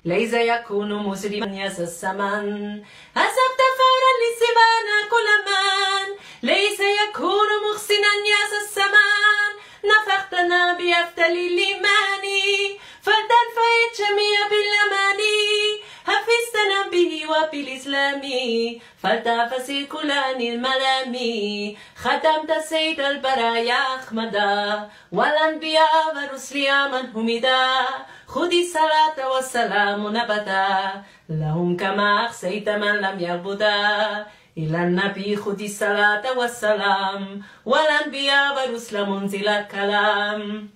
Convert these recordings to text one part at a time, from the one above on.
ليس يكون مسلما يس السمن أسبت فارا لسبانا كل من ليس يكون محسنا يس السمن نفختنا بأفتل الإيمان فلتنفيت جميع بالأماني حفظتنا به وبالإسلام فلتفسي كل عن الملام ختمت سيد البرايا أحمدا والأنبياء والرسل من همدا خذ الصلاة والسلام نبتا لهم كما أحسيت من لم يعبدا إلى النبي خذ الصلاة والسلام والأنبياء والرسل منزل الكلام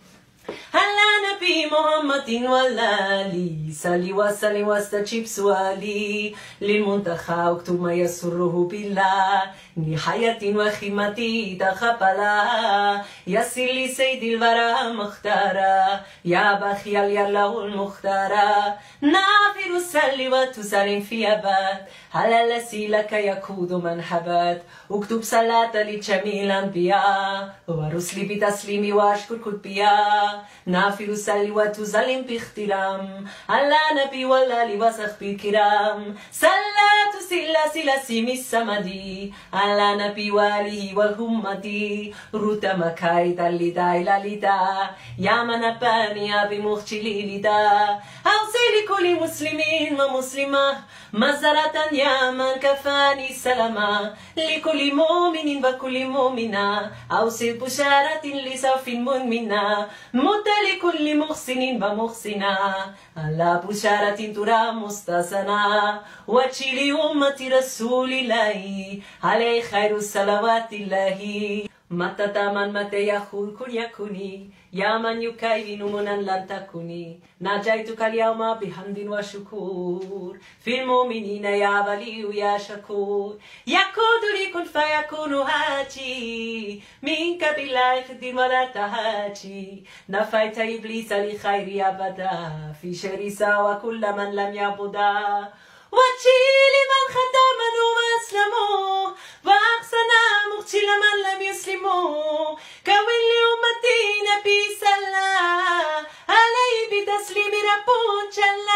على نبي محمد والآلي صل وسلم واستجب سؤالي للمنتخى اكتب ما يسره بالله نهاية وخيمتي تقبلا يسر لي سيد الورى مختارا يا بخي الله المختارا نافر السل وتسلم في أبد على الذي لك يقود من حبت اكتب صلاة لجميع الأنبياء ورسل بتسليم واشكر كتبيا نافر السل وتسلم باحترام على نبي والآل وصحبه الكرام صلاة سلاسم السمدي على نبي واليه والهمدي روت مكايد اللداء للدا يا من أباني بمخجلي لدا أوصي لكل مسلمين ومسلمة مزرعة يا من كفاني سلامة لكل مؤمن وكل مؤمنة أوصي بشارة لصف مؤمنة مت لكل محسن ومحسنة على بشارة ترى مستحسنة وجه لأمة رسول الله عليه خير الصلوات الله متى تمن متى يقول كن يكوني يا من يكاين منا لن تكوني ناجيتك اليوم بحمد وشكور في المؤمنين يا ولي يا شكور يقول لي كن فيكون هاتي منك بالله خدم ولا تهاتي نفيت إبليس لخير أبدا في شر سوى كل من لم يعبدا وجيل من خدمه واسلموا وأحسنا مقتل من لم يسلموا كون لأمتي نبي صلى عليه بتسليم رب جل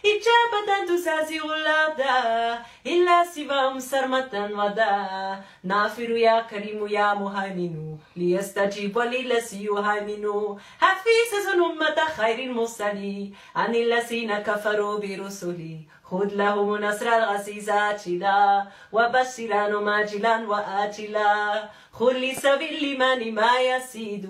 إجابة تزازي الأبدا إلا سواهم سرمة ودا نافر يا كريم يا مهيمن ليستجيب للذي يهيمن حفيظ أمة خير المرسلين عن الذين كفروا برسلي خذ لهم نصر العزيزات لا وبشرا ماجلا وآجلا خذ لسبيل لمن ما يسيد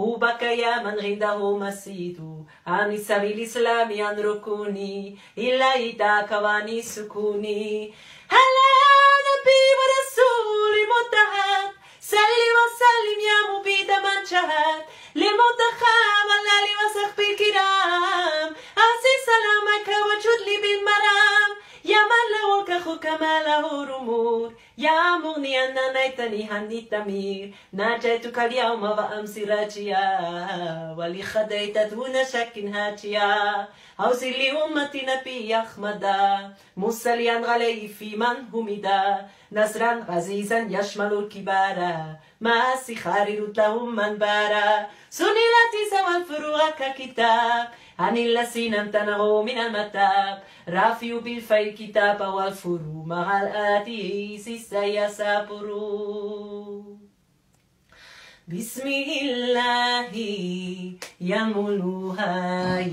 هو بك يا من عنده مسيد عن سبيل الإسلام عن ركوني إلا إيداك واني سكوني على نبي ورسول متحد صل وسلم يا مبيد من شهد للمنتخى والآل وصحبه الكرام أوصي سلامك وجد لي بالمرام يا من له الكخ كما له رمور يا مغنيا ننيتني هني التمير ناجيتك اليوم وأمس راجيا ولخديت دون شك هاتيا أوصي لأمة نبي أحمدا مصليا عليه في من همدا نصرا عزيزا يشمل الكبار مع السخار لهم من بارا سنلت سوى الفروع ككتاب عن الذين امتنعوا من المتاب رافعوا بالفي الكتاب والفروع مع الآتيس سيسابروا بسم الله يملوهاي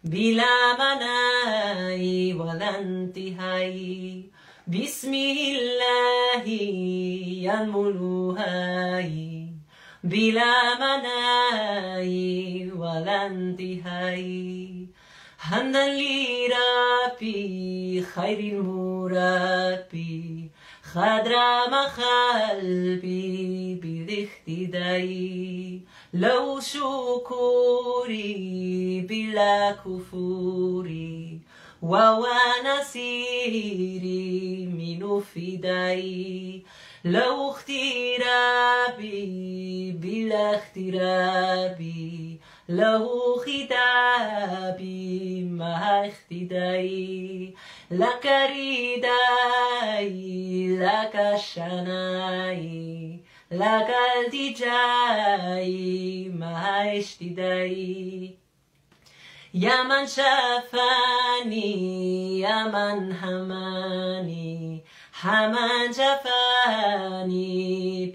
بلا مناي ولا انتهاي بسم الله يملوهاي بلا مناي ولا انتهاي حمدا لربي خير المربي خضرم قلبي بالاهتداء لو شكوري بلا كفوري وهو نصيري من فدائي لو اخترابي بلا اخترابي له خطابي مع اختدائي لك ردائي لك شنائي لك التجائي مع اشتدائي يا من شافاني يا من هماني حمن جفاني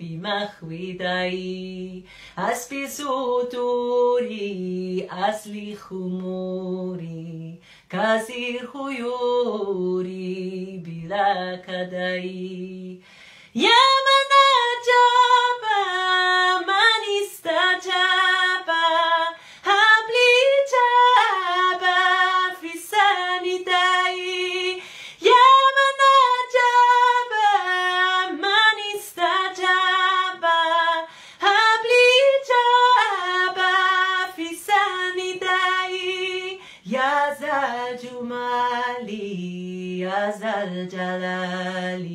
بمخودي أسبي ستوري أسلي خموري كثير خيوري بلا كدي يا من أجاب من استجاب هب لي إجابة في سندي يا من أجاب من استجاب هب لي إجابة في سندي يا ذا الجمال يا ذا الجلال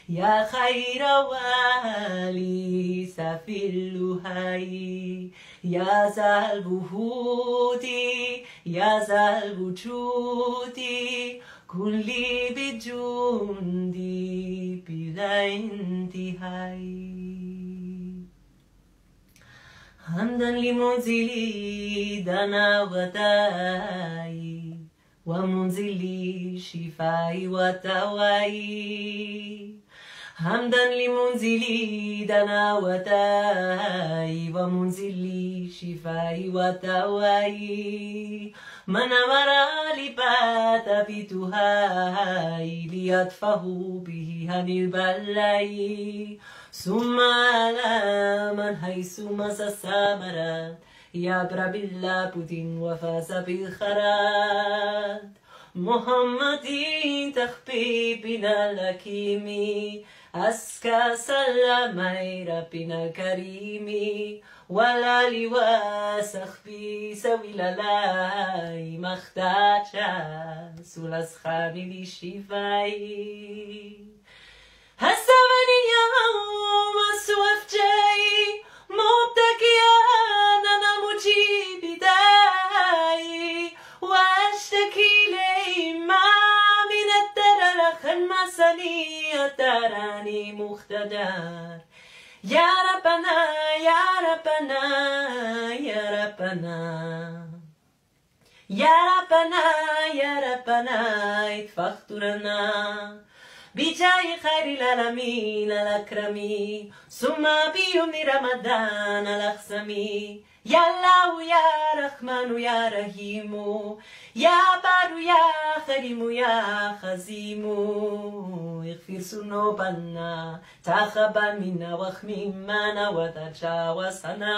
يا خير والي سفي اللهي يا ذا البهود يا ذا الوجود كن لي بجندي بلا انتهاء حمدا لمنزلي دنا وداي ومنزلي شفاي وتواي حمدا لمنزلي دنا وداي ومنزلي شفاي وتواي من أمر لبات بتهاي ليطفه به عن البلاي ثم على من حيث مس الثمرات يبرى باللابد وفاز بالخيرات محمد تخفي بنا الحكيم أزكى سلامي ربنا الكريم والآل وصحبه سوي الآلاء ما احتاج سوى الأصحاب للشفاء هسمني اليوم سوفجي مبتكيا أنا مجيب داعي وأشتكي لي ما من الدرر خمسني تراني مختدر يا ربنا يا ربنا يا ربنا يا ربنا يا ربنا اتفخترنا بجاي خير العالمين الأكرمين ثم بيوم رمضان الأخسمي يا الله يا رحمن يا رحيم يا بار يا كريم يا خزيم اغفر ذنوبنا تقبل منا واحمي منا وتجاوزنا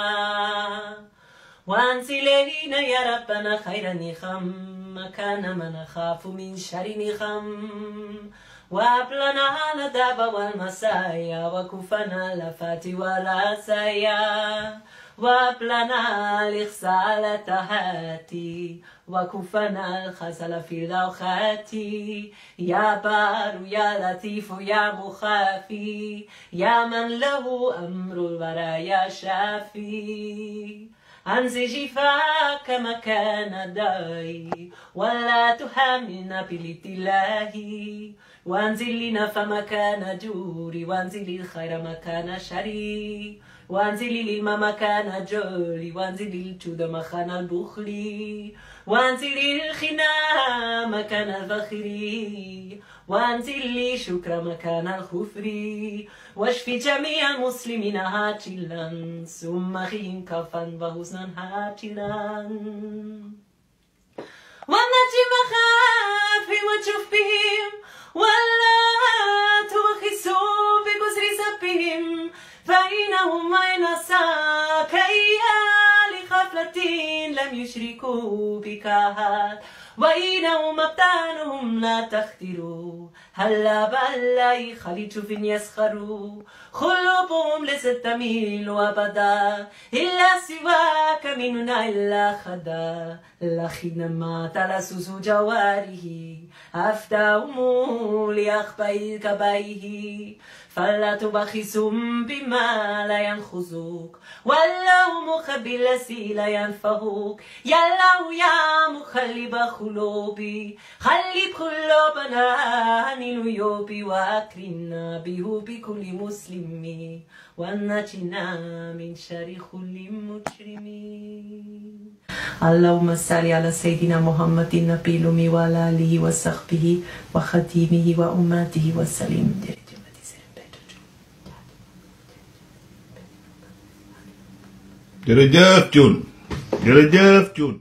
وانزل إلينا يا ربنا خير النعم مكان ما نخاف من شر نعم وابلنا الداب والمسايا وكفنا الافات والعسايا وابلنا الإخسال التهاتي وكفنا الخزل في الأوقات يا بار يا لطيف يا مخافي يا من له أمر البرايا شافي أنزل جفاك مكان داي ولا تحملنا بالابتلاء وانزل لنا فمكان جوري وانزل الخير مكان شري وانزل العلم مكان جولي وانزل الجود مكان البخل وانزل الخنا مكان الفخر وانزل الشكر مكان الخفر واشفي جميع المسلمين هاجلا ثم خين كفا وحزنا هاجلا ونجي مخافي وتشوف بهم ولا تؤخذوا بجزر سبهم فإنهم أين ساكيا لخفلة لم يشركوا بك أحد وإنهم أبدانهم لا تختروا هلا بلا خليج فين يسخروا قلوبهم ليست تميل أبدا إلا سواك مننا إلا خدا لخنما تلسس جواره أفتاهم لأخبئ كبيه فلا تبخسهم بما لا ينخزوك والله مخبي الذي لا ينفعوك يا الله يا مخلب قلوبي خلب قلوبنا لنيوبي وأكرمنا به بكل مسلم ونجنا من شر كل مجرمين. اللهم صل على سيدنا محمد النبي الأمي وعلى آله وصحبه وخديمه وأمته وسلم. Jërëjëf Thioune jërëjëf Thioune